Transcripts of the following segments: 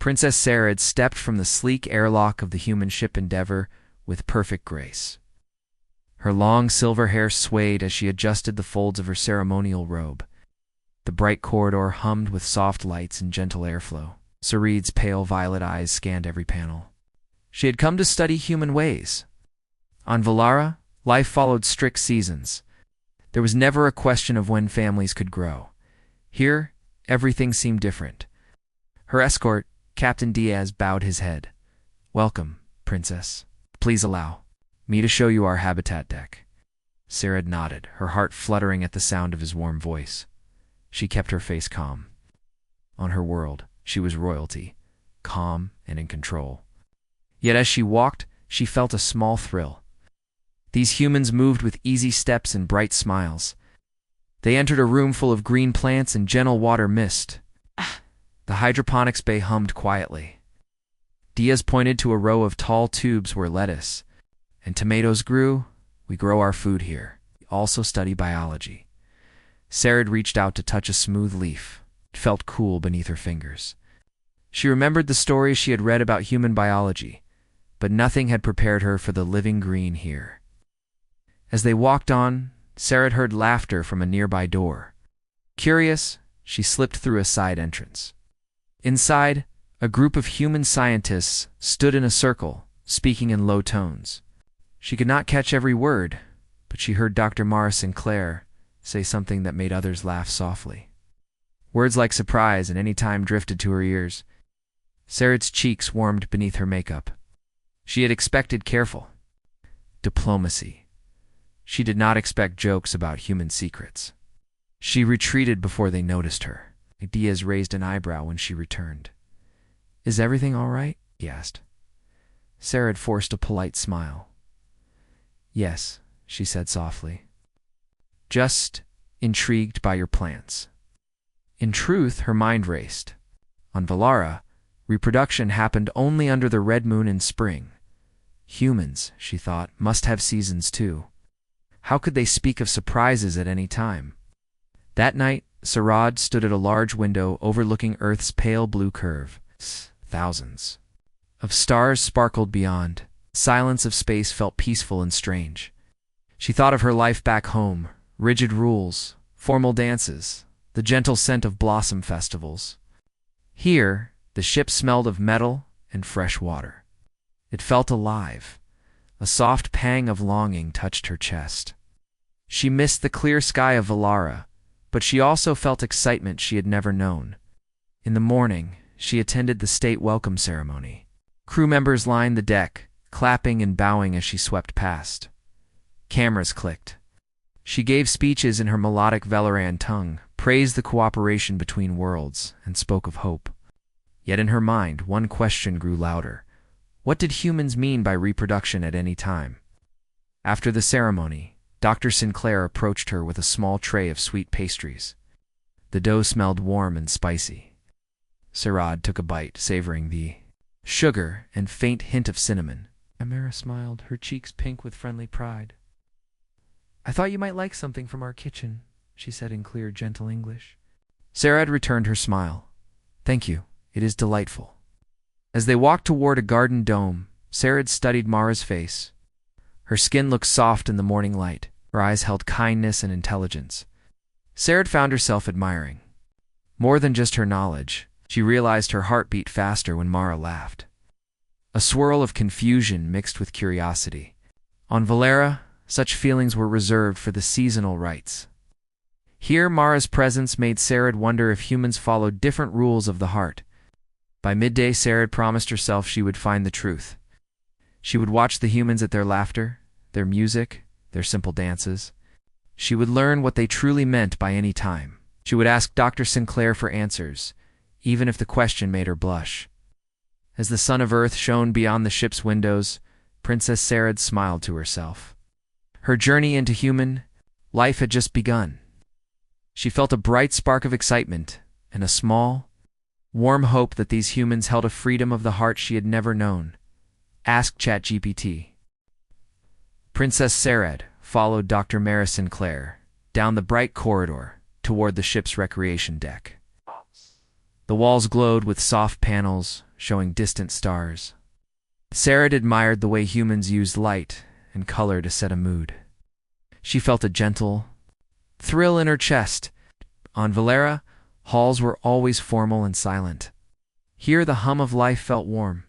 Princess Sarad stepped from the sleek airlock of the human ship Endeavor with perfect grace. Her long silver hair swayed as she adjusted the folds of her ceremonial robe. The bright corridor hummed with soft lights and gentle airflow. Sareed's pale violet eyes scanned every panel. She had come to study human ways. On Valara, life followed strict seasons. There was never a question of when families could grow. Here, everything seemed different. Her escort, Captain Diaz, bowed his head. "Welcome, Princess. Please allow me to show you our habitat deck." Sarad nodded, her heart fluttering at the sound of his warm voice. She kept her face calm. On her world, she was royalty, calm and in control. Yet as she walked, she felt a small thrill. These humans moved with easy steps and bright smiles. They entered a room full of green plants and gentle water mist. The hydroponics bay hummed quietly. Diaz pointed to a row of tall tubes where lettuce and tomatoes grew. "We grow our food here. We also study biology." Sarad reached out to touch a smooth leaf. It felt cool beneath her fingers. She remembered the stories she had read about human biology, but nothing had prepared her for the living green here. As they walked on, Sarad heard laughter from a nearby door. Curious, she slipped through a side entrance. Inside, a group of human scientists stood in a circle, speaking in low tones. She could not catch every word, but she heard Dr. Mara Sinclair say something that made others laugh softly. Words like surprise and any time drifted to her ears. Sarad's cheeks warmed beneath her makeup. She had expected careful diplomacy. She did not expect jokes about human secrets. She retreated before they noticed her. Diaz raised an eyebrow when she returned. "Is everything all right?" he asked. Sarad forced a polite smile. "Yes," she said softly. "Just intrigued by your plants." In truth, her mind raced. On Valara, reproduction happened only under the red moon in spring. Humans, she thought, must have seasons too. How could they speak of surprises at any time? That night, Sarad stood at a large window overlooking Earth's pale blue curve. Thousands of stars sparkled beyond. The silence of space felt peaceful and strange. She thought of her life back home, rigid rules, formal dances, the gentle scent of blossom festivals. Here, the ship smelled of metal and fresh water. It felt alive. A soft pang of longing touched her chest. She missed the clear sky of Valara, but she also felt excitement she had never known. In the morning, she attended the state welcome ceremony. Crew members lined the deck, clapping and bowing as she swept past. Cameras clicked. She gave speeches in her melodic Velaran tongue, praised the cooperation between worlds, and spoke of hope. Yet in her mind, one question grew louder. What did humans mean by reproduction at any time? After the ceremony, Dr. Sinclair approached her with a small tray of sweet pastries. The dough smelled warm and spicy. Sarad took a bite, savoring the sugar and faint hint of cinnamon. Amara smiled, her cheeks pink with friendly pride. "I thought you might like something from our kitchen," she said in clear, gentle English. Sarad returned her smile. "Thank you. It is delightful." As they walked toward a garden dome, Sarad studied Mara's face. Her skin looked soft in the morning light. Her eyes held kindness and intelligence. Sarad found herself admiring. More than just her knowledge, she realized her heart beat faster when Mara laughed. A swirl of confusion mixed with curiosity. On Valara, such feelings were reserved for the seasonal rites. Here, Mara's presence made Sarad wonder if humans followed different rules of the heart. By midday, Sarad promised herself she would find the truth. She would watch the humans at their laughter, their music, their simple dances. She would learn what they truly meant by any time. She would ask Dr. Sinclair for answers, even if the question made her blush. As the sun of Earth shone beyond the ship's windows, Princess Sarad smiled to herself. Her journey into human life had just begun. She felt a bright spark of excitement and a small, warm hope that these humans held a freedom of the heart she had never known. Ask ChatGPT. Princess Sarad followed Dr. Mara Sinclair down the bright corridor toward the ship's recreation deck. The walls glowed with soft panels, showing distant stars. Sarah admired the way humans used light and color to set a mood. She felt a gentle thrill in her chest. On Valera, halls were always formal and silent. Here the hum of life felt warm.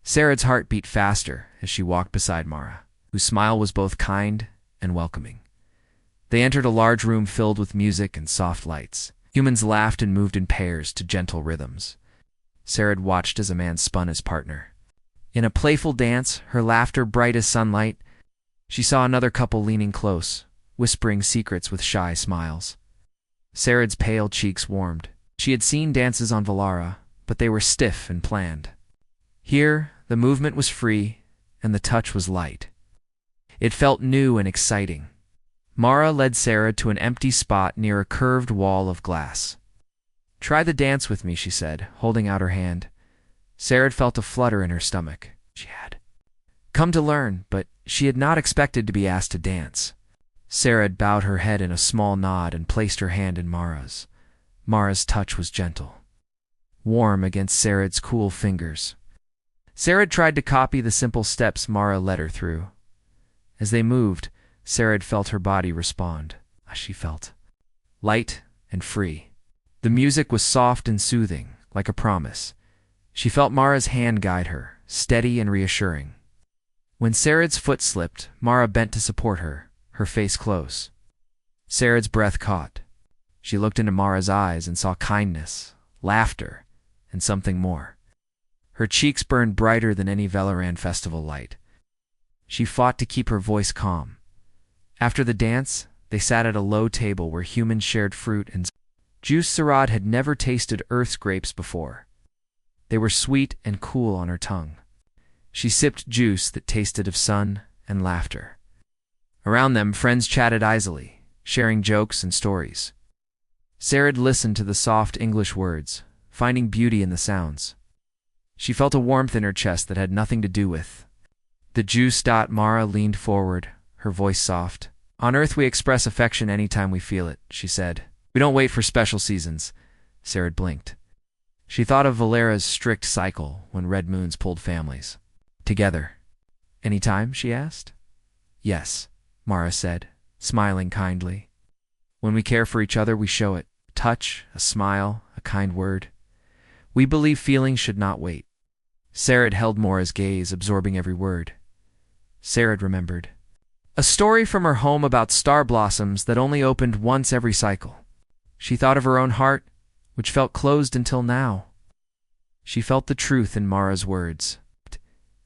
Sarah's heart beat faster as she walked beside Mara, whose smile was both kind and welcoming. They entered a large room filled with music and soft lights. Humans laughed and moved in pairs to gentle rhythms. Sarah watched as a man spun his partner. In a playful dance, her laughter bright as sunlight, she saw another couple leaning close, whispering secrets with shy smiles. Sarah's pale cheeks warmed. She had seen dances on Valara, but they were stiff and planned. Here, the movement was free, and the touch was light. It felt new and exciting. Mara led Sarah to an empty spot near a curved wall of glass. "Try the dance with me," she said, holding out her hand. Sarah felt a flutter in her stomach. She had come to learn, but she had not expected to be asked to dance. Sarah bowed her head in a small nod and placed her hand in Mara's. Mara's touch was gentle, warm against Sarah's cool fingers. Sarah tried to copy the simple steps Mara led her through. As they moved, Sarah felt her body respond. She felt light and free. The music was soft and soothing, like a promise. She felt Mara's hand guide her, steady and reassuring. When Sarah's foot slipped, Mara bent to support her, her face close. Sarah's breath caught. She looked into Mara's eyes and saw kindness, laughter, and something more. Her cheeks burned brighter than any Valoran festival light. She fought to keep her voice calm. After the dance, they sat at a low table where humans shared fruit and juice. Sarad had never tasted Earth's grapes before. They were sweet and cool on her tongue. She sipped juice that tasted of sun and laughter. Around them, friends chatted easily, sharing jokes and stories. Sarah listened to the soft English words, finding beauty in the sounds. She felt a warmth in her chest that had nothing to do with the juice. Mara leaned forward, her voice soft. "On Earth we express affection anytime we feel it," she said. "We don't wait for special seasons." Sarah blinked. She thought of Valera's strict cycle when red moons pulled families together. "Anytime?" she asked. "Yes," Mara said, smiling kindly. "When we care for each other, we show it. A touch, a smile, a kind word. We believe feelings should not wait." Sarah held Mara's gaze, absorbing every word. Sarah remembered a story from her home about star blossoms that only opened once every cycle. She thought of her own heart, which felt closed until now. She felt the truth in Mara's words.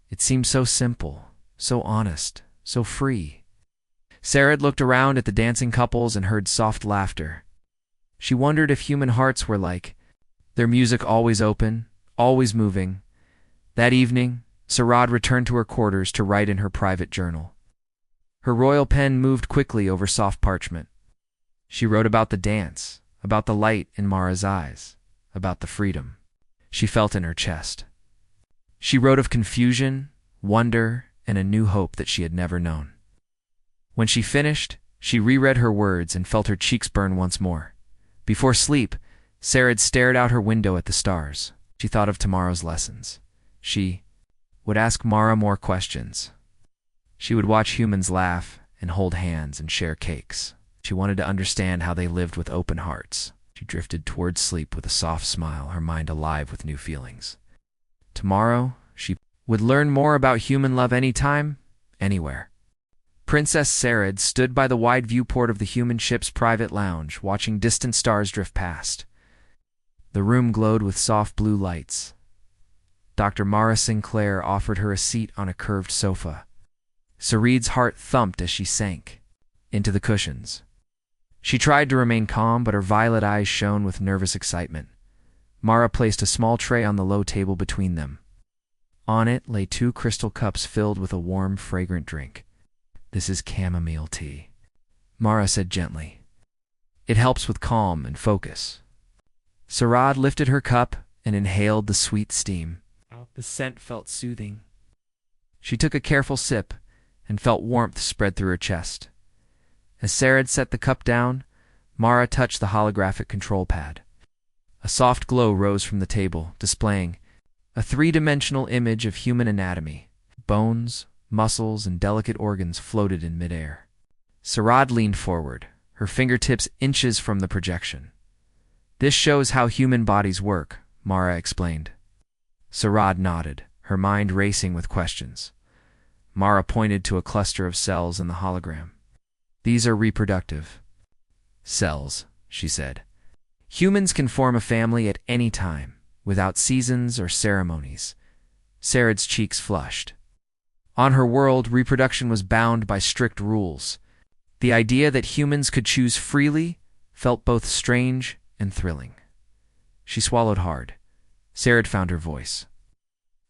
It seemed so simple, so honest, so free. Sarah looked around at the dancing couples and heard soft laughter. She wondered if human hearts were like their music, always open, always moving. That evening, Sarad returned to her quarters to write in her private journal. Her royal pen moved quickly over soft parchment. She wrote about the dance, about the light in Mara's eyes, about the freedom she felt in her chest. She wrote of confusion, wonder, and a new hope that she had never known. When she finished, she reread her words and felt her cheeks burn once more. Before sleep, Sarah stared out her window at the stars. She thought of tomorrow's lessons. She would ask Mara more questions. She would watch humans laugh and hold hands and share cakes. She wanted to understand how they lived with open hearts. She drifted towards sleep with a soft smile, her mind alive with new feelings. Tomorrow, she would learn more about human love anytime, anywhere. Princess Sarah stood by the wide viewport of the human ship's private lounge, watching distant stars drift past. The room glowed with soft blue lights. Dr. Mara Sinclair offered her a seat on a curved sofa. Sarid's heart thumped as she sank into the cushions. She tried to remain calm, but her violet eyes shone with nervous excitement. Mara placed a small tray on the low table between them. On it lay 2 crystal cups filled with a warm, fragrant drink. "This is chamomile tea," Mara said gently. "It helps with calm and focus." Sarad lifted her cup and inhaled the sweet steam. The scent felt soothing. She took a careful sip and felt warmth spread through her chest. As Sarah set the cup down, Mara touched the holographic control pad. A soft glow rose from the table, displaying a three-dimensional image of human anatomy. Bones, muscles, and delicate organs floated in midair. Sarad leaned forward, her fingertips inches from the projection. "This shows how human bodies work," Mara explained. Sarad nodded, her mind racing with questions. Mara pointed to a cluster of cells in the hologram. "These are reproductive cells," she said. "Humans can form a family at any time, without seasons or ceremonies." Sarad's cheeks flushed. On her world, reproduction was bound by strict rules. The idea that humans could choose freely felt both strange and thrilling. She swallowed hard. Sarad found her voice.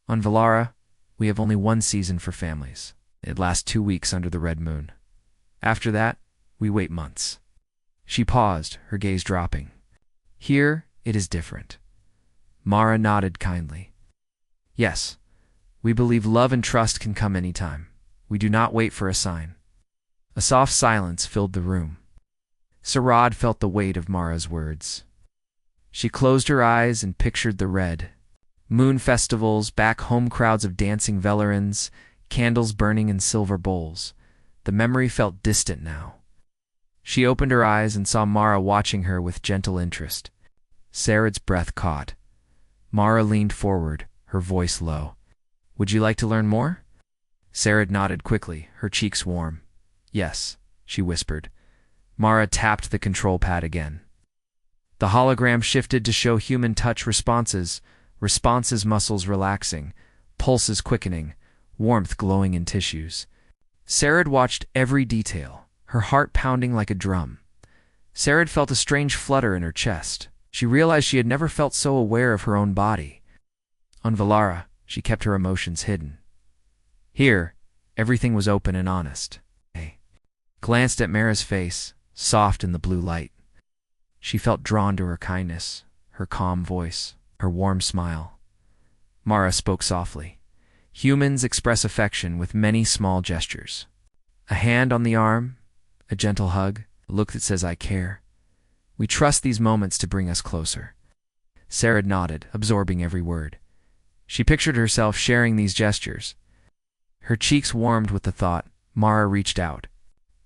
"On Valara, we have only one season for families. It lasts 2 weeks under the red moon. After that, we wait months." She paused, her gaze dropping. "Here, it is different." Mara nodded kindly. "Yes, we believe love and trust can come any time. We do not wait for a sign." A soft silence filled the room. Sarad felt the weight of Mara's words. She closed her eyes and pictured the red moon festivals, back home crowds of dancing Velerans, candles burning in silver bowls. The memory felt distant now. She opened her eyes and saw Mara watching her with gentle interest. Sarad's breath caught. Mara leaned forward, her voice low. "Would you like to learn more?" Sarad nodded quickly, her cheeks warm. "Yes," she whispered. Mara tapped the control pad again. The hologram shifted to show human touch responses muscles relaxing, pulses quickening, warmth glowing in tissues. Sarad watched every detail, her heart pounding like a drum. Sarad felt a strange flutter in her chest. She realized she had never felt so aware of her own body. On Valara, she kept her emotions hidden. Here, everything was open and honest. Glanced at Mara's face, soft in the blue light. She felt drawn to her kindness, her calm voice, her warm smile. Mara spoke softly. "Humans express affection with many small gestures. A hand on the arm, a gentle hug, a look that says 'I care.' We trust these moments to bring us closer." Sarad nodded, absorbing every word. She pictured herself sharing these gestures. Her cheeks warmed with the thought. Mara reached out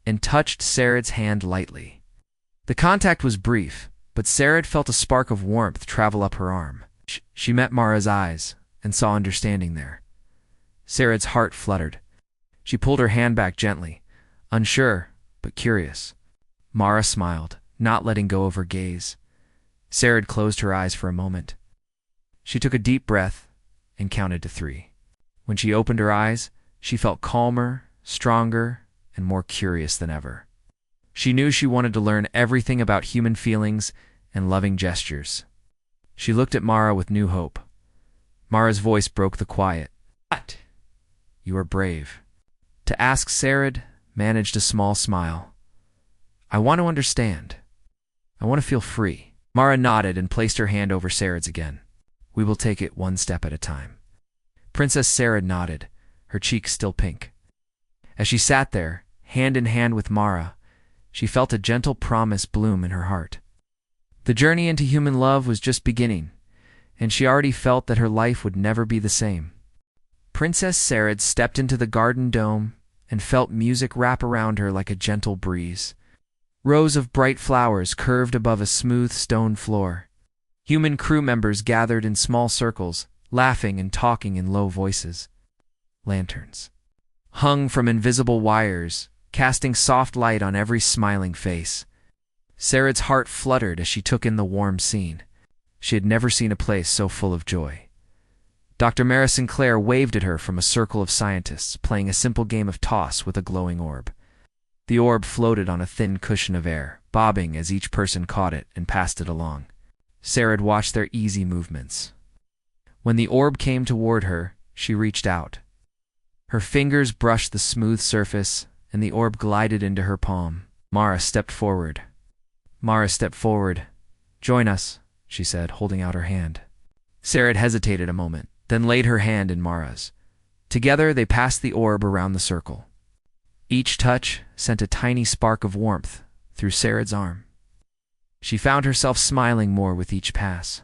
and touched Sarad's hand lightly. The contact was brief, but Sarad felt a spark of warmth travel up her arm. She met Mara's eyes and saw understanding there. Sarad's heart fluttered. She pulled her hand back gently, unsure but curious. Mara smiled, not letting go of her gaze. Sarad closed her eyes for a moment. She took a deep breath and counted to 3. When she opened her eyes, she felt calmer, stronger, and more curious than ever. She knew she wanted to learn everything about human feelings and loving gestures. She looked at Mara with new hope. Mara's voice broke the quiet. "But you are brave." To ask Sarad managed a small smile. "I want to understand. I want to feel free." Mara nodded and placed her hand over Sarad's again. "We will take it one step at a time." Princess Sarad nodded, her cheeks still pink. As she sat there, hand in hand with Mara, she felt a gentle promise bloom in her heart. The journey into human love was just beginning, and she already felt that her life would never be the same. Princess Sarad stepped into the garden dome and felt music wrap around her like a gentle breeze. Rows of bright flowers curved above a smooth stone floor. Human crew members gathered in small circles, laughing and talking in low voices. Lanterns hung from invisible wires, casting soft light on every smiling face. Sarad's heart fluttered as she took in the warm scene. She had never seen a place so full of joy. Dr. Mara Sinclair waved at her from a circle of scientists, playing a simple game of toss with a glowing orb. The orb floated on a thin cushion of air, bobbing as each person caught it and passed it along. Sarad watched their easy movements. When the orb came toward her, she reached out. Her fingers brushed the smooth surface, and the orb glided into her palm. Mara stepped forward. "Join us," she said, holding out her hand. Sarad hesitated a moment, then laid her hand in Mara's. Together they passed the orb around the circle. Each touch sent a tiny spark of warmth through Sarad's arm. She found herself smiling more with each pass.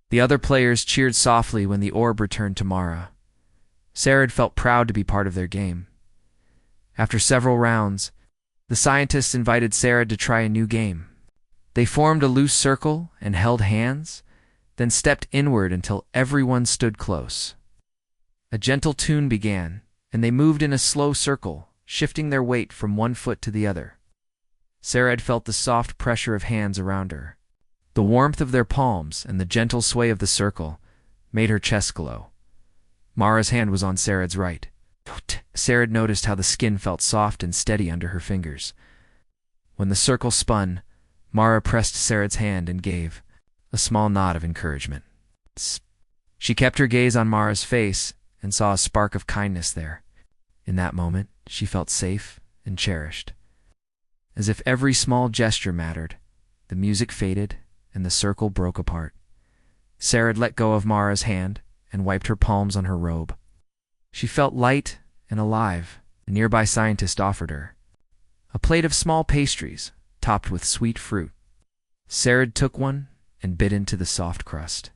The other players cheered softly when the orb returned to Mara. Sarad felt proud to be part of their game. After several rounds, the scientists invited Sarad to try a new game. They formed a loose circle and held hands, then stepped inward until everyone stood close. A gentle tune began, and they moved in a slow circle, shifting their weight from one foot to the other. Sarad felt the soft pressure of hands around her. The warmth of their palms and the gentle sway of the circle made her chest glow. Mara's hand was on Sarad's right. Sarad noticed how the skin felt soft and steady under her fingers. When the circle spun, Mara pressed Sarad's hand and gave a small nod of encouragement. She kept her gaze on Mara's face and saw a spark of kindness there. In that moment, she felt safe and cherished. As if every small gesture mattered, the music faded and the circle broke apart. Sarad let go of Mara's hand and wiped her palms on her robe. She felt light and alive. A nearby scientist offered her a plate of small pastries topped with sweet fruit. Sarad took one and bit into the soft crust.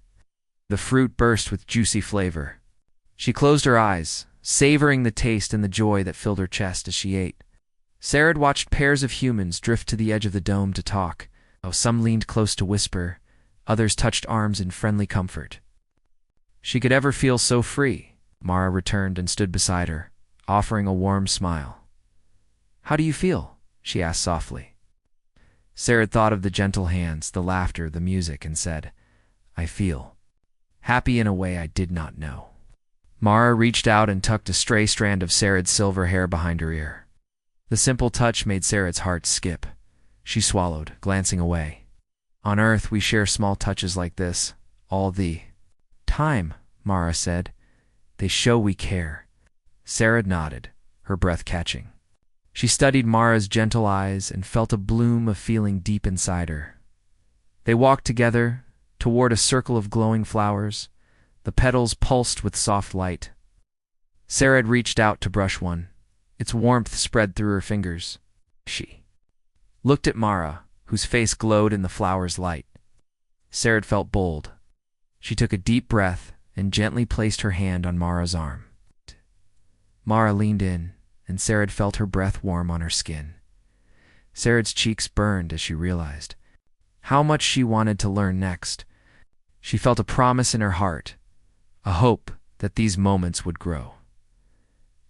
The fruit burst with juicy flavor. She closed her eyes, savoring the taste and the joy that filled her chest as she ate. Sarad watched pairs of humans drift to the edge of the dome to talk. Some leaned close to whisper, others touched arms in friendly comfort. She could ever feel so free. Mara returned and stood beside her, offering a warm smile. "How do you feel?" she asked softly. Sarad thought of the gentle hands, the laughter, the music, and said, "I feel happy in a way I did not know." Mara reached out and tucked a stray strand of Sarad's silver hair behind her ear. The simple touch made Sarad's heart skip. She swallowed, glancing away. "On Earth, we share small touches like this, all the time," Mara said. "They show we care." Sarad nodded, her breath catching. She studied Mara's gentle eyes and felt a bloom of feeling deep inside her. They walked together toward a circle of glowing flowers. The petals pulsed with soft light. Sarad reached out to brush one. Its warmth spread through her fingers. She looked at Mara, whose face glowed in the flower's light. Sarad felt bold. She took a deep breath and gently placed her hand on Mara's arm. Mara leaned in, and Sarad felt her breath warm on her skin. Sarad's cheeks burned as she realized how much she wanted to learn next. She felt a promise in her heart, a hope that these moments would grow.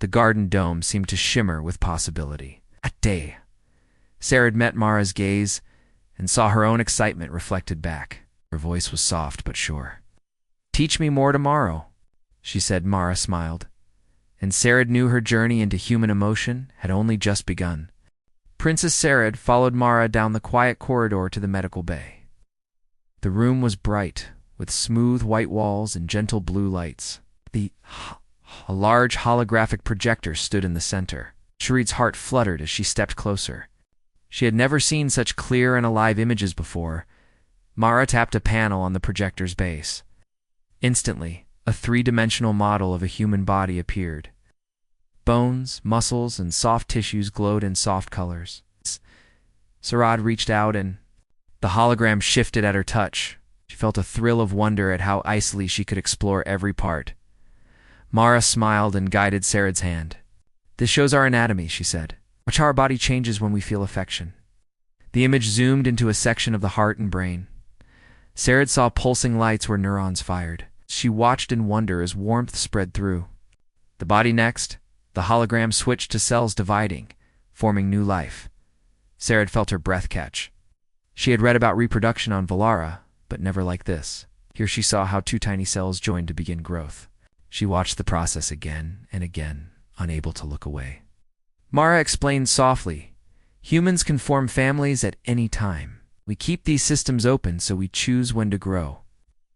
The garden dome seemed to shimmer with possibility. That day, Sarad met Mara's gaze and saw her own excitement reflected back. Her voice was soft but sure. "Teach me more tomorrow," she said. Mara smiled, and Sarad knew her journey into human emotion had only just begun. Princess Sarad followed Mara down the quiet corridor to the medical bay. The room was bright, with smooth white walls and gentle blue lights. A large holographic projector stood in the center. Sharid's heart fluttered as she stepped closer. She had never seen such clear and alive images before. Mara tapped a panel on the projector's base. Instantly, a three-dimensional model of a human body appeared. Bones, muscles, and soft tissues glowed in soft colors. Sarad reached out and the hologram shifted at her touch. She felt a thrill of wonder at how easily she could explore every part. Mara smiled and guided Sarad's hand. "This shows our anatomy," she said. "Watch how our body changes when we feel affection." The image zoomed into a section of the heart and brain. Sarad saw pulsing lights where neurons fired. She watched in wonder as warmth spread through. The body next, the hologram switched to cells dividing, forming new life. Sarad felt her breath catch. She had read about reproduction on Valara, but never like this. Here she saw how two tiny cells joined to begin growth. She watched the process again and again, unable to look away. Mara explained softly, "Humans can form families at any time. We keep these systems open so we choose when to grow."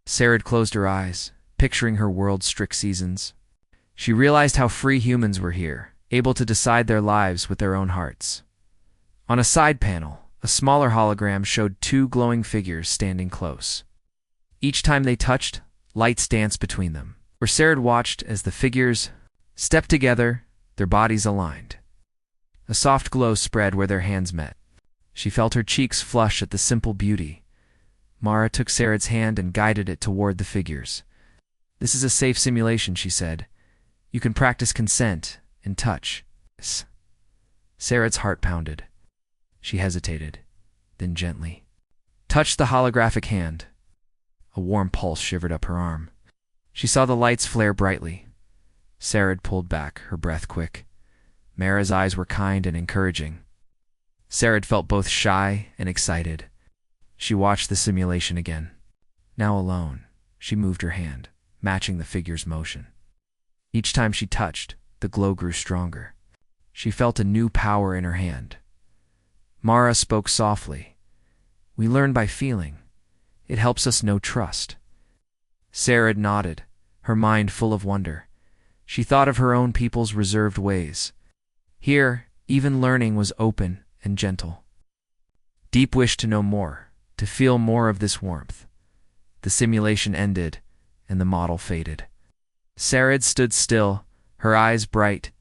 Sarad closed her eyes, picturing her world's strict seasons. She realized how free humans were here, able to decide their lives with their own hearts. On a side panel, a smaller hologram showed two glowing figures standing close. Each time they touched, lights danced between them, where Sarad watched as the figures stepped together, their bodies aligned. A soft glow spread where their hands met. She felt her cheeks flush at the simple beauty. Mara took Sarad's hand and guided it toward the figures. "This is a safe simulation," she said. "You can practice consent and touch." Sarad's heart pounded. She hesitated, then gently touched the holographic hand. A warm pulse shivered up her arm. She saw the lights flare brightly. Sarad pulled back, her breath quick. Mara's eyes were kind and encouraging. Sarad felt both shy and excited. She watched the simulation again. Now alone, she moved her hand, matching the figure's motion. Each time she touched, the glow grew stronger. She felt a new power in her hand. Mara spoke softly. "We learn by feeling. It helps us know trust." Sarad nodded, her mind full of wonder. She thought of her own people's reserved ways. Here, even learning was open and gentle. Deep wish to know more, to feel more of this warmth. The simulation ended, and the model faded. Sarad stood still, her eyes bright.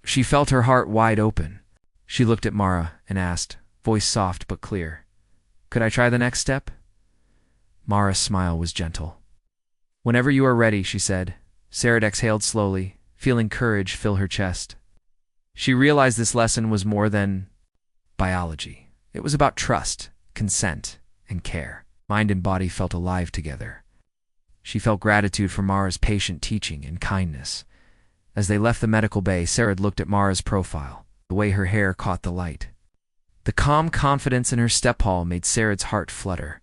She felt her heart wide open. She looked at Mara and asked, voice soft but clear, "Could I try the next step?" Mara's smile was gentle. "Whenever you are ready," she said. Sarad exhaled slowly, feeling courage fill her chest. She realized this lesson was more than biology. It was about trust, consent, and care. Mind and body felt alive together. She felt gratitude for Mara's patient teaching and kindness. As they left the medical bay, Sarad looked at Mara's profile, the way her hair caught the light. The calm confidence in her step-hall made Sarad's heart flutter.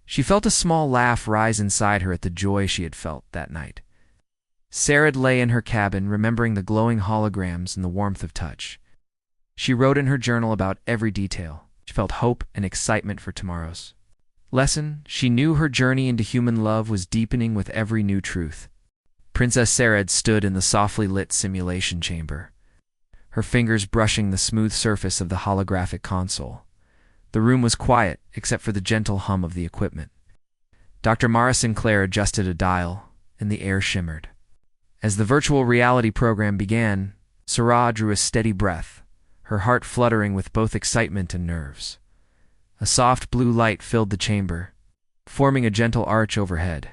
She felt a small laugh rise inside her at the joy she had felt that night. Sarad lay in her cabin, remembering the glowing holograms and the warmth of touch. She wrote in her journal about every detail. She felt hope and excitement for tomorrow's lesson. She knew her journey into human love was deepening with every new truth. Princess Sarad stood in the softly lit simulation chamber, her fingers brushing the smooth surface of the holographic console. The room was quiet, except for the gentle hum of the equipment. Dr. Mara Sinclair adjusted a dial, and the air shimmered. As the virtual reality program began, Sarah drew a steady breath, her heart fluttering with both excitement and nerves. A soft blue light filled the chamber, forming a gentle arch overhead.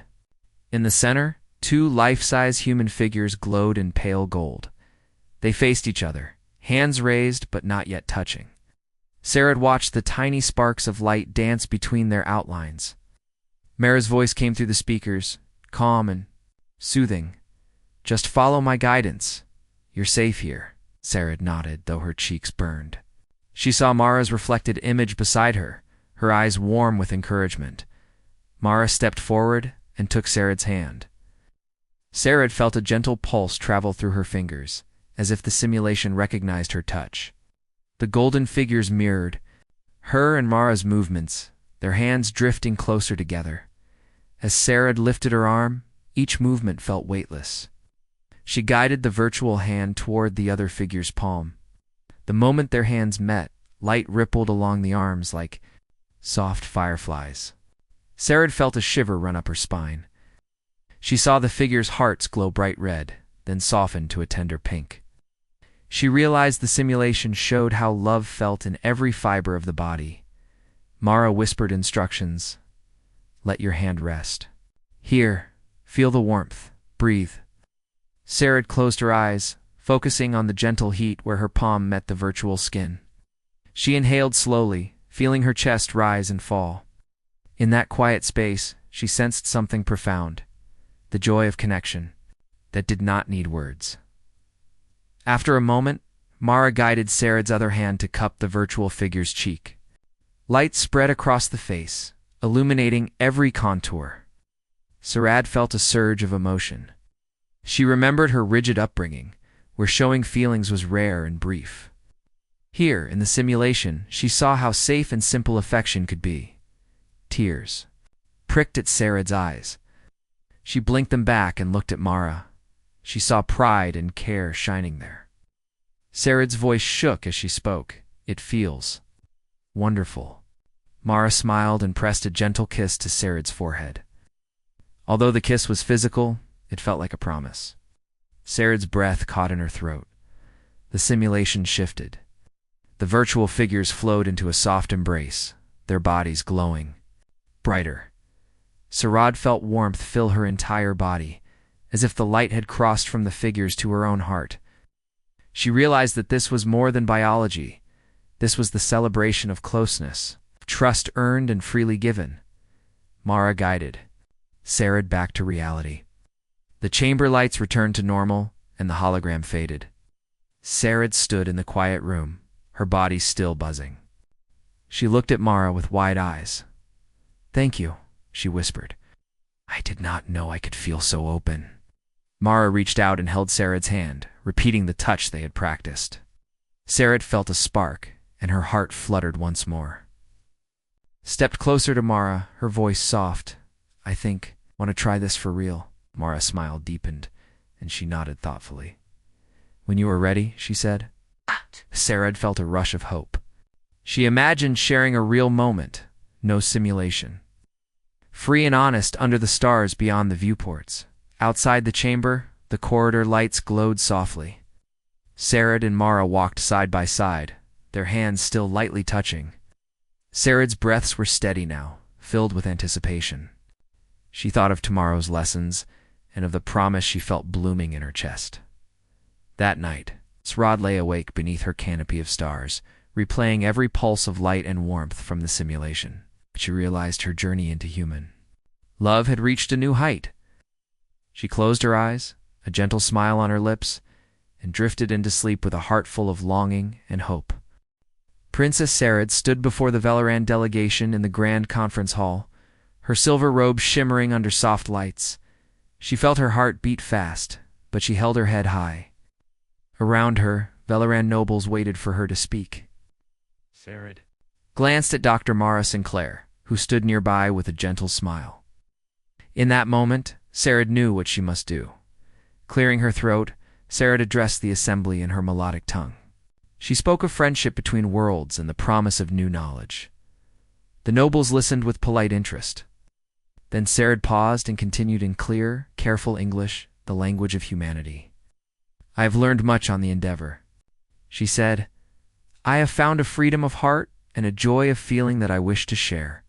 In the center, two life-size human figures glowed in pale gold. They faced each other, hands raised but not yet touching. Sarad watched the tiny sparks of light dance between their outlines. Mara's voice came through the speakers, calm and soothing. "Just follow my guidance. You're safe here." Sarad nodded, though her cheeks burned. She saw Mara's reflected image beside her, her eyes warm with encouragement. Mara stepped forward and took Sarad's hand. Sarad felt a gentle pulse travel through her fingers, as if the simulation recognized her touch. The golden figures mirrored her and Mara's movements, their hands drifting closer together. As Sarad lifted her arm, each movement felt weightless. She guided the virtual hand toward the other figure's palm. The moment their hands met, light rippled along the arms like soft fireflies. Sarad felt a shiver run up her spine. She saw the figures' hearts glow bright red, then soften to a tender pink. She realized the simulation showed how love felt in every fiber of the body. Mara whispered instructions. "Let your hand rest. Here, feel the warmth. Breathe." Sarad closed her eyes, focusing on the gentle heat where her palm met the virtual skin. She inhaled slowly, feeling her chest rise and fall. In that quiet space, she sensed something profound, the joy of connection that did not need words. After a moment, Mara guided Sarad's other hand to cup the virtual figure's cheek. Light spread across the face, illuminating every contour. Sarad felt a surge of emotion. She remembered her rigid upbringing, where showing feelings was rare and brief. Here, in the simulation, she saw how safe and simple affection could be. Tears pricked at Sarad's eyes. She blinked them back and looked at Mara. She saw pride and care shining there. Sarad's voice shook as she spoke. "It feels wonderful." Mara smiled and pressed a gentle kiss to Sarad's forehead. Although the kiss was physical, it felt like a promise. Sarad's breath caught in her throat. The simulation shifted. The The virtual figures flowed into a soft embrace, their bodies glowing brighter. Sarad felt warmth fill her entire body, as if the light had crossed from the figures to her own heart. She realized that this was more than biology. This was the celebration of closeness, trust earned and freely given. Mara guided Sarad back to reality. The chamber lights returned to normal, and the hologram faded. Sarad stood in the quiet room, her body still buzzing. She looked at Mara with wide eyes. "Thank you," she whispered. "I did not know I could feel so open." Mara reached out and held Sarad's hand, repeating the touch they had practiced. Sarad felt a spark, and her heart fluttered once more. Stepped closer to Mara, her voice soft. "I want to try this for real." Mara's smile deepened, and she nodded thoughtfully. "When you are ready," she said. Sarad felt a rush of hope. She imagined sharing a real moment, no simulation. Free and honest under the stars beyond the viewports. Outside the chamber, the corridor lights glowed softly. Sarad and Mara walked side by side, their hands still lightly touching. Sarad's breaths were steady now, filled with anticipation. She thought of tomorrow's lessons and of the promise she felt blooming in her chest. That night, Sarad lay awake beneath her canopy of stars, replaying every pulse of light and warmth from the simulation. She realized her journey into human love had reached a new height. She closed her eyes, a gentle smile on her lips, and drifted into sleep with a heart full of longing and hope. Princess Sarad stood before the Velaran delegation in the grand conference hall, her silver robe shimmering under soft lights. She felt her heart beat fast, but she held her head high. Around her, Velaran nobles waited for her to speak. Sarad glanced at Dr. Mara Sinclair, who stood nearby with a gentle smile. In that moment, Sarad knew what she must do. Clearing her throat, Sarad addressed the assembly in her melodic tongue. She spoke of friendship between worlds and the promise of new knowledge. The nobles listened with polite interest. Then Sarad paused and continued in clear, careful English, the language of humanity. "I have learned much on the endeavor," she said. "I have found a freedom of heart and a joy of feeling that I wish to share."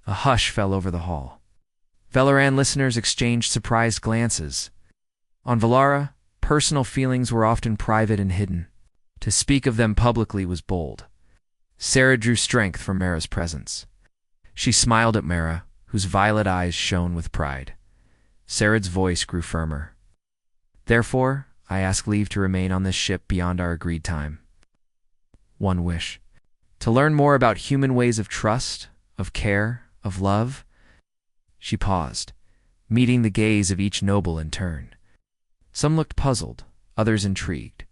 A hush fell over the hall. Velaran listeners exchanged surprised glances. On Valara, personal feelings were often private and hidden. To speak of them publicly was bold. Sarad drew strength from Mara's presence. She smiled at Mara, whose violet eyes shone with pride. Sarad's voice grew firmer. "Therefore, I ask leave to remain on this ship beyond our agreed time. One wish. To learn more about human ways of trust, of care, of love." She paused, meeting the gaze of each noble in turn. Some looked puzzled, others intrigued.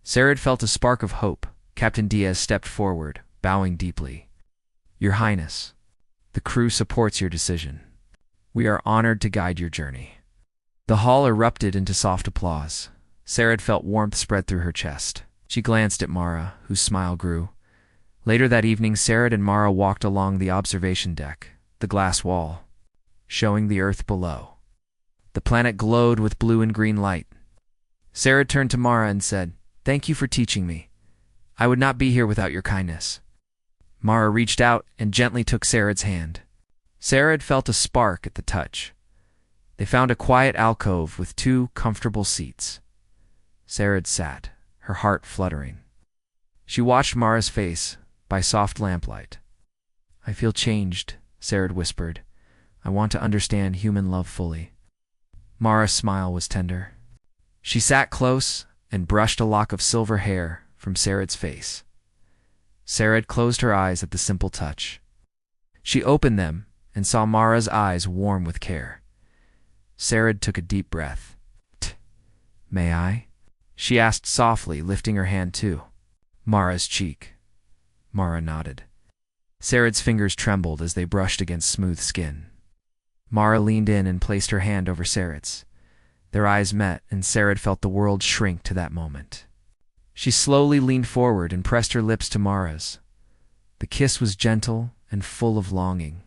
Sarad felt a spark of hope. Captain Diaz stepped forward, bowing deeply. "Your Highness, the crew supports your decision. We are honored to guide your journey." The hall erupted into soft applause. Sarad felt warmth spread through her chest. She glanced at Mara, whose smile grew. Later that evening, Sarad and Mara walked along the observation deck, the glass wall, showing the earth below. The planet glowed with blue and green light. Sarad turned to Mara and said, "Thank you for teaching me. I would not be here without your kindness." Mara reached out and gently took Sarad's hand. Sarad felt a spark at the touch. They found a quiet alcove with 2 comfortable seats. Sarad sat, her heart fluttering. She watched Mara's face by soft lamplight. "I feel changed," Sarad whispered. "I want to understand human love fully." Mara's smile was tender. She sat close and brushed a lock of silver hair from Sarad's face. Sarad closed her eyes at the simple touch. She opened them and saw Mara's eyes warm with care. Sarad took a deep breath. "May I?" she asked softly, lifting her hand to Mara's cheek. Mara nodded. Sarad's fingers trembled as they brushed against smooth skin. Mara leaned in and placed her hand over Sarad's. Their eyes met, and Sarad felt the world shrink to that moment. She slowly leaned forward and pressed her lips to Mara's. The kiss was gentle and full of longing.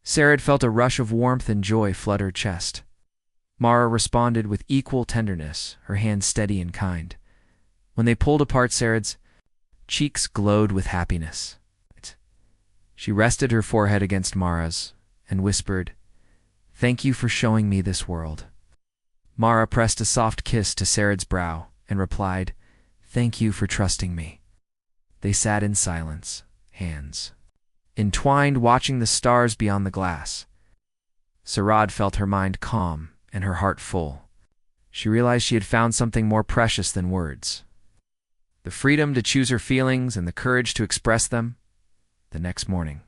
Sarad felt a rush of warmth and joy flood her chest. Mara responded with equal tenderness, her hand steady and kind. When they pulled apart Sarad's, cheeks glowed with happiness. She rested her forehead against Mara's and whispered, "Thank you for showing me this world." Mara pressed a soft kiss to Sarad's brow and replied, "Thank you for trusting me." They sat in silence, hands entwined, watching the stars beyond the glass. Sarad felt her mind calm and her heart full. She realized she had found something more precious than words: the freedom to choose her feelings and the courage to express them. The next morning,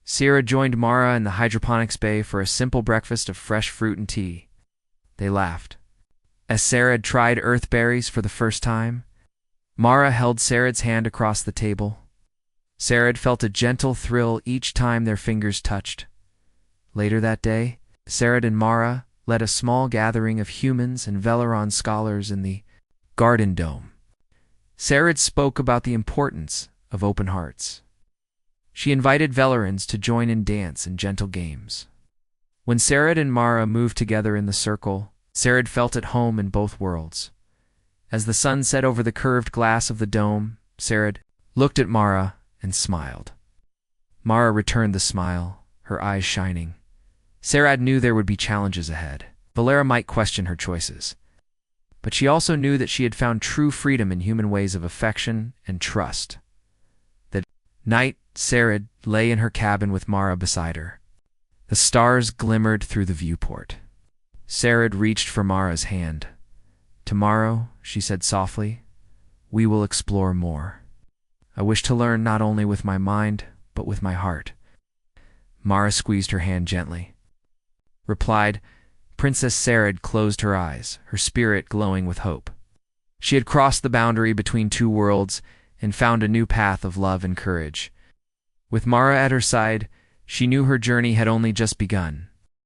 Sierra joined Mara in the hydroponics bay for a simple breakfast of fresh fruit and tea. They laughed. As Sarad tried earth berries for the first time, Mara held Sarad's hand across the table. Sarad felt a gentle thrill each time their fingers touched. Later that day, Sarad and Mara led a small gathering of humans and Veleron scholars in the Garden Dome. Sarad spoke about the importance of open hearts. She invited Velerans to join in dance and gentle games. When Sarad and Mara moved together in the circle, Sarad felt at home in both worlds. As the sun set over the curved glass of the dome, Sarad looked at Mara and smiled. Mara returned the smile, her eyes shining. Sarad knew there would be challenges ahead. Valera might question her choices. But she also knew that she had found true freedom in human ways of affection and trust. That night, Sarad lay in her cabin with Mara beside her. The stars glimmered through the viewport. Sarad reached for Mara's hand. "Tomorrow," she said softly, "we will explore more. I wish to learn not only with my mind, but with my heart." Mara squeezed her hand gently. Replied, Princess Sarad closed her eyes, her spirit glowing with hope. She had crossed the boundary between two worlds and found a new path of love and courage. With Mara at her side, she knew her journey had only just begun.